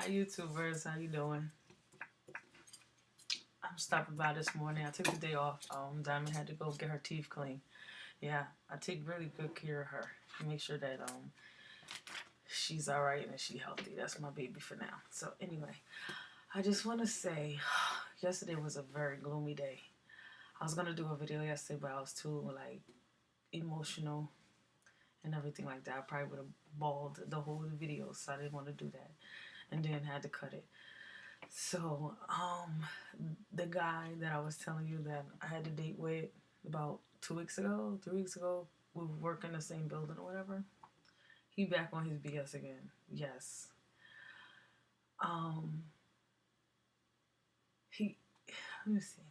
Hi YouTubers, how you doing? I'm stopping by this morning. I took the day off. Diamond had to go get her teeth clean. Yeah, I take really good care of her. Make sure that she's alright and she healthy. That's my baby for now. So anyway, I just want to say, yesterday was a very gloomy day. I was gonna do a video yesterday, but I was too emotional and everything like that. I probably would have bawled the whole video, so I didn't want to do that, and then had to cut it. So, the guy that I was telling you that I had a date with about 2 weeks ago, 3 weeks ago, we work in the same building or whatever. He back on his BS again. Yes. Um, he. Let me see.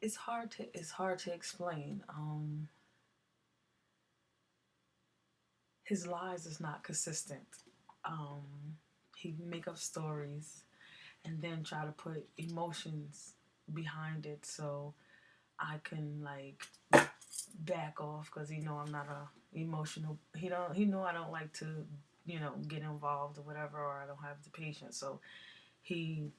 It's hard to explain. His lies is not consistent. He make up stories and then try to put emotions behind it so I can back off because he know I'm not a emotional. He know I don't like to get involved or whatever, or I don't have the patience. So he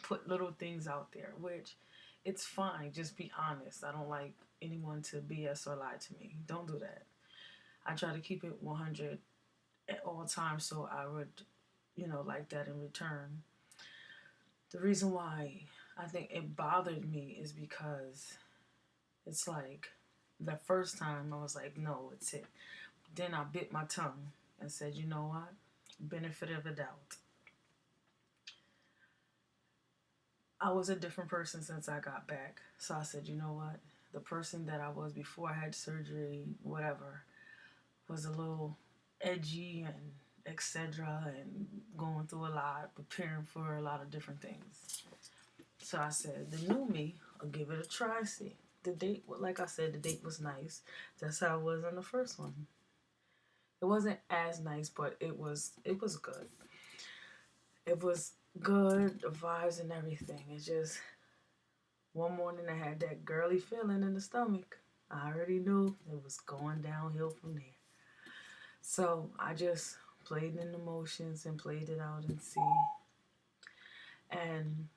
put little things out there, which it's fine. Just be honest. I don't like anyone to BS or lie to me. Don't do that. I try to keep it 100 at all times, so I would like that in return. The reason why I think it bothered me is because it's like the first time I was like, no, it's it. Then I bit my tongue and said, you know what? Benefit of the doubt. I was a different person since I got back. So I said, you know what? The person that I was before I had surgery, whatever, was a little edgy and etc. and going through a lot, preparing for a lot of different things. So I said, the new me, I'll give it a try, see. The date, like I said, the date was nice. That's how it was on the first one. It wasn't as nice, but it was good. It was good, the vibes and everything. It's just one morning I had that girly feeling in the stomach. I already knew it was going downhill from there. So I just played in the motions and played it out and see. And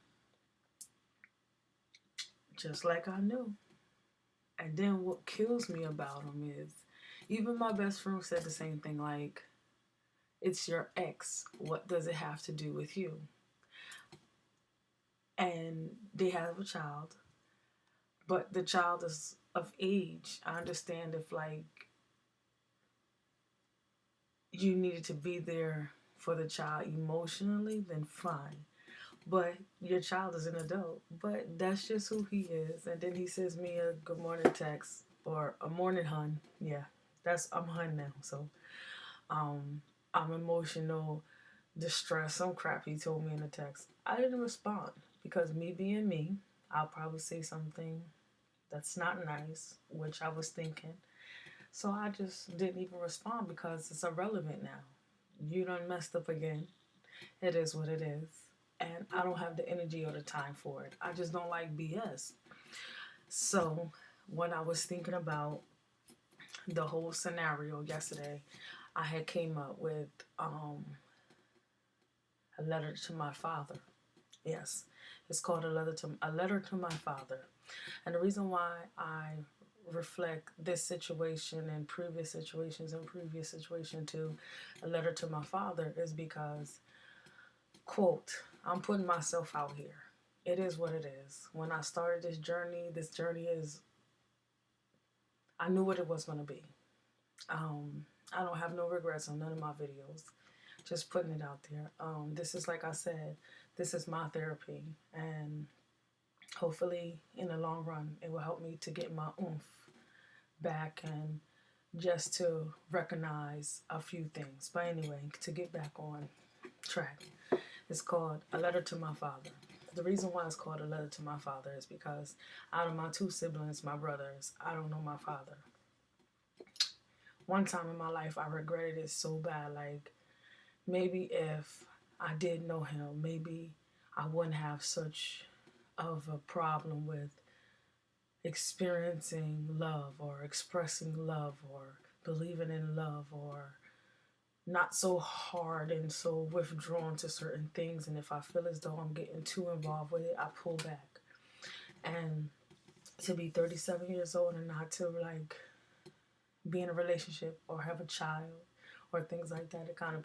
just like I knew. And then what kills me about him is even my best friend said the same thing, like, it's your ex. What does it have to do with you? And they have a child, but the child is of age. I understand if you needed to be there for the child emotionally, then fine. But your child is an adult. But that's just who he is. And then he sends me a good morning text or a morning hun. Yeah, I'm hun now. So I'm emotional, distress, some crap he told me in the text. I didn't respond because me being me, I'll probably say something that's not nice, which I was thinking. So I just didn't even respond because it's irrelevant now. You done messed up again. It is what it is. And I don't have the energy or the time for it. I just don't like BS. So when I was thinking about the whole scenario yesterday, I had came up with a letter to my father. Yes, it's called a letter to my father. And the reason why I reflect this situation and previous situation to a letter to my father is because, quote, I'm putting myself out here. It is what it is. When I started this journey is, I knew what it was going to be. I don't have no regrets on none of my videos. Just putting it out there. This is, like I said, this is my therapy, and hopefully in the long run it will help me to get my oomph back and just to recognize a few things. But anyway, to get back on track, it's called A Letter to My Father. The reason why it's called A Letter to My Father is because out of my two siblings, my brothers, I don't know my father. One time in my life I regretted it so bad, like maybe if I did know him, maybe I wouldn't have such of a problem with experiencing love or expressing love or believing in love or not so hard and so withdrawn to certain things. And if I feel as though I'm getting too involved with it, I pull back. And to be 37 years old and not to like be in a relationship or have a child or things like that, it kind of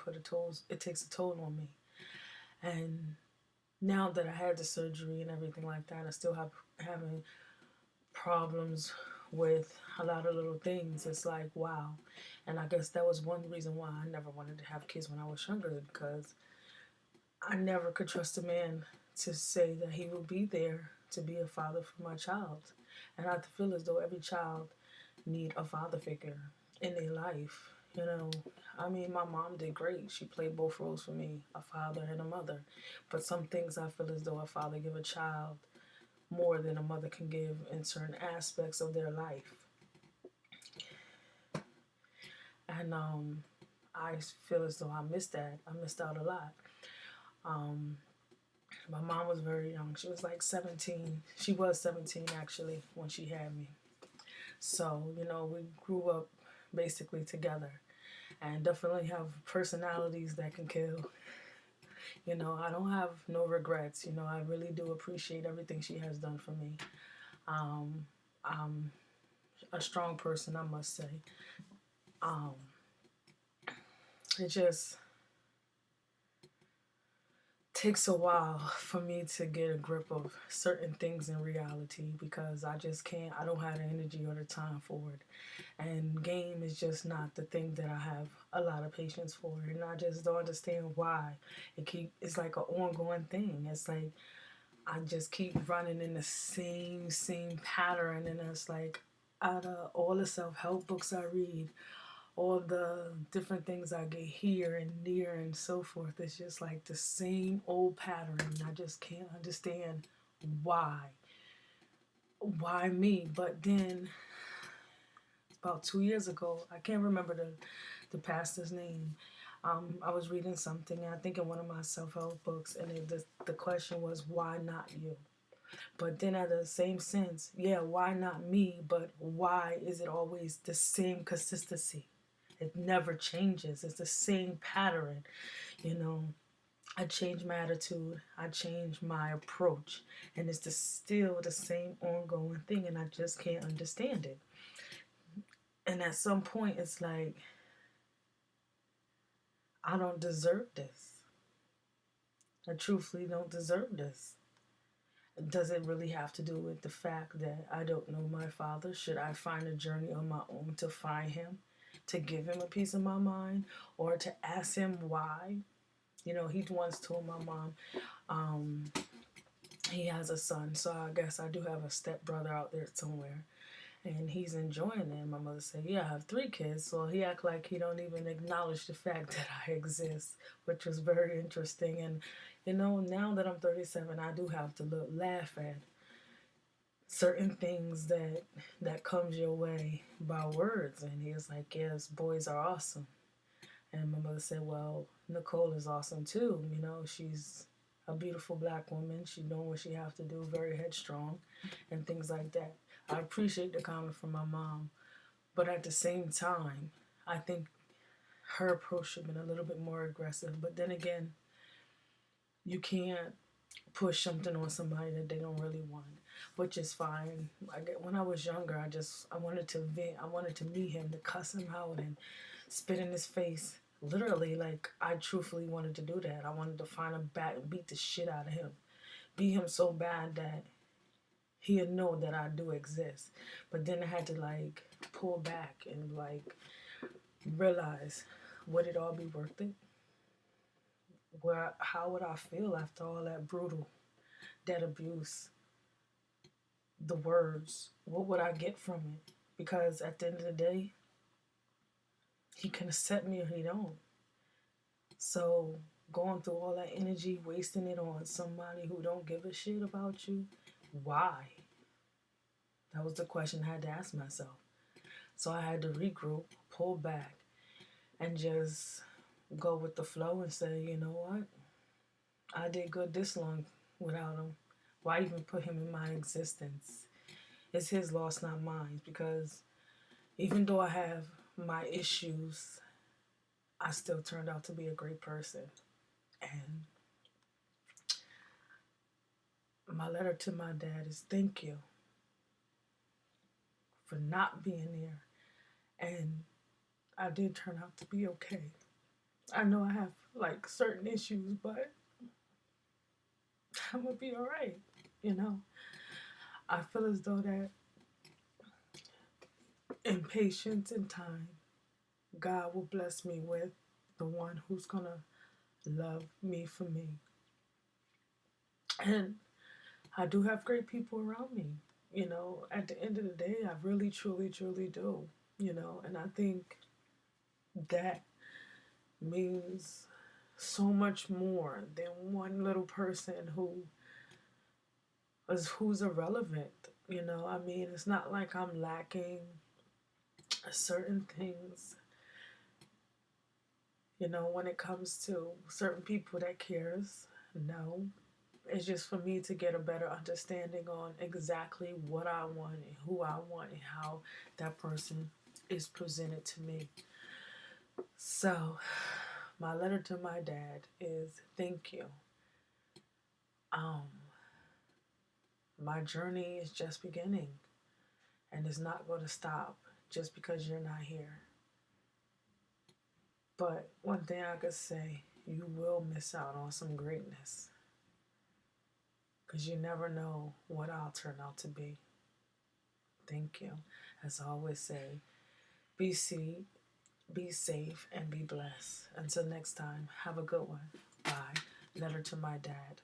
it takes a toll on me. And now that I had the surgery and everything like that, I still having problems with a lot of little things. It's like, wow. And I guess that was one reason why I never wanted to have kids when I was younger, because I never could trust a man to say that he will be there to be a father for my child. And I feel as though every child need a father figure in their life. You know, I mean, my mom did great. She played both roles for me, a father and a mother. But some things I feel as though a father give a child more than a mother can give in certain aspects of their life. And I feel as though I missed that. I missed out a lot. Um, my mom was very young. She was like 17. She was 17 actually when she had me. So, you know, we grew up basically together and definitely have personalities that can kill. You know, I don't have no regrets. You know, I really do appreciate everything she has done for me. Um, I'm a strong person, I must say. Um, it just takes a while for me to get a grip of certain things in reality because I just can't, I don't have the energy or the time for it. And game is just not the thing that I have a lot of patience for. And I just don't understand why. It's like an ongoing thing. It's like I just keep running in the same pattern, and it's like out of all the self-help books I read, all the different things I get here and there and so forth, it's just like the same old pattern. And I just can't understand why. Why me? But then about 2 years ago, I can't remember the pastor's name. I was reading something, I think in one of my self-help books, and the question was, why not you? But then at the same sense, yeah, why not me? But why is it always the same consistency? It never changes. It's the same pattern, you know. I change my attitude. I change my approach. And it's still the same ongoing thing, and I just can't understand it. And at some point, it's like, I don't deserve this. I truthfully don't deserve this. Does it really have to do with the fact that I don't know my father? Should I find a journey on my own to find him, to give him a piece of my mind, or to ask him why? You know, he once told my mom he has a son, so I guess I do have a stepbrother out there somewhere. And he's enjoying it. My mother said, yeah, I have 3 kids. So he act like he don't even acknowledge the fact that I exist, which was very interesting. And, you know, now that I'm 37, I do have to laugh at certain things that comes your way by words. And he was like, yes, boys are awesome. And my mother said, well, Nicole is awesome too. You know, she's a beautiful black woman. She knows what she have to do, very headstrong and things like that. I appreciate the comment from my mom. But at the same time, I think her approach should have been a little bit more aggressive. But then again, you can't push something on somebody that they don't really want, which is fine. When I was younger, I wanted to vent. I wanted to meet him, to cuss him out and spit in his face. Literally, like, I truthfully wanted to do that. I wanted to find a bat and beat the shit out of him. Beat him so bad that he'd know that I do exist. But then I had to, like, pull back and, like, realize, would it all be worth it? How would I feel after all that abuse, the words? What would I get from it? Because at the end of the day, he can accept me or he don't. So going through all that energy, wasting it on somebody who don't give a shit about you, why? That was the question I had to ask myself. So I had to regroup, pull back, and just go with the flow and say, you know what? I did good this long without him. Why even put him in my existence? It's his loss, not mine. Because even though I have my issues, I still turned out to be a great person. And my letter to my dad is thank you for not being there. And I did turn out to be okay. I know I have like certain issues, but I'm gonna be all right. You know, I feel as though that in patience and time, God will bless me with the one who's gonna love me for me. And I do have great people around me. You know, at the end of the day, I really, truly, truly do. You know, and I think that means so much more than one little person who's irrelevant. You know, I mean, it's not like I'm lacking certain things. You know, when it comes to certain people that cares, no. It's just for me to get a better understanding on exactly what I want and who I want and how that person is presented to me. So, my letter to my dad is thank you. Um, my journey is just beginning and it's not going to stop just because you're not here. But one thing I could say, you will miss out on some greatness because you never know what I'll turn out to be. Thank you. As I always say, be safe, and be blessed. Until next time, have a good one. Bye. Letter to my dad.